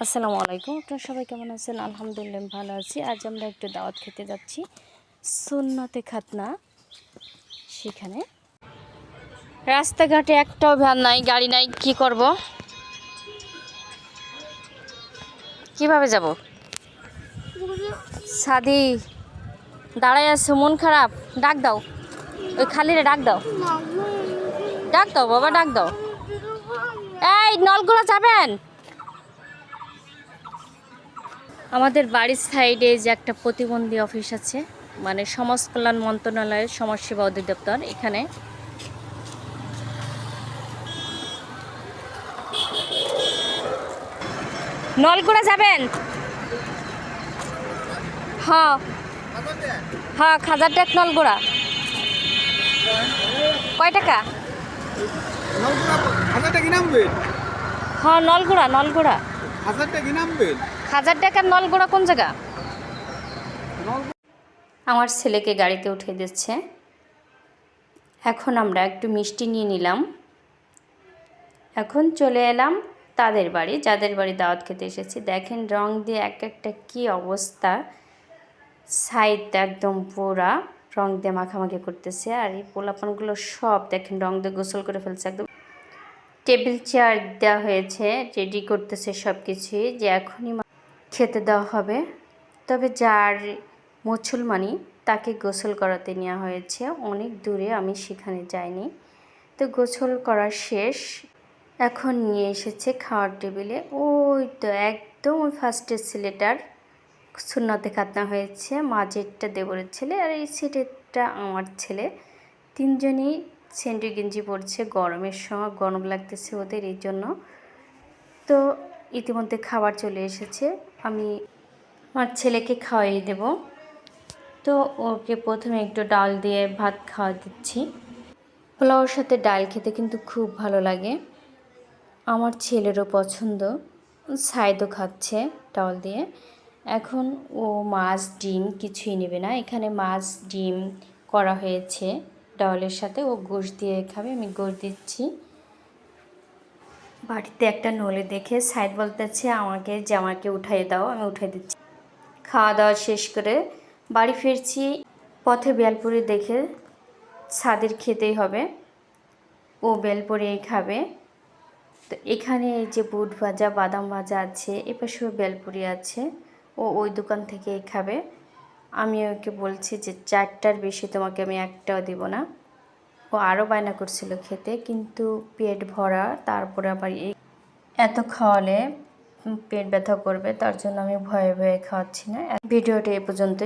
আসসালামু আলাইকুম। আপনারা সবাই কেমন আছেন? আলহামদুলিল্লাহ ভালো আছি। আজ আমরা একটু দাওয়াত খেতে যাচ্ছি সুন্নতে খাতনা। সেখানে রাস্তাঘাটে একটাও ভ্যান নাই, গাড়ি নাই, কি করব? কিভাবে যাব? সাদি দাঁড়াই আছে, মন খারাপ। ডাক দাও, ওই খালিরে ডাক দাও, ডাক দাও বাবা, ডাক দাও। এই নলগুলো যাবেন? আমাদের বাড়ির সাইডে যে একটা প্রতিবন্ধী অফিস আছে, মানে সমাজ কল্যাণ মন্ত্রণালয়ের সমাজসেবা অধিদপ্তর, এখানে নলগুড়া যাবেন? হ্যাঁ হ্যাঁ, খাজারটেক নলগুড়া। কয় টাকা? হ্যাঁ নলগুড়া, নলগুড়া। খাজার টাকার নলগুড়া কোন জায়গা? আমার ছেলেকে গাড়িতে উঠে দিচ্ছে। এখন আমরা একটু মিষ্টি নিয়ে নিলাম। এখন চলে এলাম তাদের বাড়ি, যাদের বাড়ি দাওয়াত খেতে এসেছি। দেখেন রং দিয়ে এক একটা কী অবস্থা, সাইড একদম পুরা রং দিয়ে মাখামাখি করতেছে। আর এই পোলাপানগুলো সব দেখেন রং দিয়ে গোসল করে ফেলছে একদম। টেবিল চেয়ার দেওয়া হয়েছে, রেডি করতেছে সব কিছুই, যে এখনই খেতে দেওয়া হবে। তবে যার মুসলমানি তাকে গোসল করাতে নেওয়া হয়েছে অনেক দূরে, আমি সেখানে যাইনি। তো গোসল করা শেষ, এখন নিয়ে এসেছে খাওয়ার টেবিলে। ওই তো একদম ওই ফার্স্টের ছেলেটার সুন্নতে খাতনা হয়েছে, মাঝেরটা দেবরের ছেলে আর এই ছেলেটা আমার ছেলে। তিনজনই সেন্ডি গেঞ্জি পরছে, গরমের সময় গরম লাগতেছে ওদের, এই জন্য। তো ইতিমধ্যে খাবার চলে এসেছে, আমি আমার ছেলেকে খাওয়াই দেব। তো ওকে প্রথমে একটু ডাল দিয়ে ভাত খাওয়া দিচ্ছি। পোলাওর সাথে ডাল খেতে কিন্তু খুব ভালো লাগে, আমার ছেলেরও পছন্দ। সাইদও খাচ্ছে ডাল দিয়ে। এখন ও মাছ ডিম কিছুই নেবে না, এখানে মাছ ডিম করা হয়েছে ডালের সাথে। ও গোশ দিয়ে খাবে, আমি গোশ দিচ্ছি। বাড়িতে একটা নলে দেখে সাইদ বলতেছে আমাকে যে আমাকে উঠাই দাও, আমি উঠাই দিচ্ছি। খাওয়া দাওয়া শেষ করে বাড়ি ফিরছি। পথে বেলপুরি দেখে সাদির খেতেই হবে, ও বেলপুরিই খাবে। তো এখানে এই যে বুট ভাজা বাদাম ভাজা আছে, এপাশেও বেলপুরি আছে, ও ওই দোকান থেকেই খাবে। আমি ওকে বলছি যে 4টার বেশি তোমাকে আমি একটাও দিব না। ও আরও বায়না করছিল খেতে, কিন্তু পেট ভরা, তারপরে আবার এই এত খাওয়ালে পেট ব্যথা করবে, তার জন্য আমি ভয়ে ভয়ে খাওয়াচ্ছি না। ভিডিওটা এ পর্যন্তই।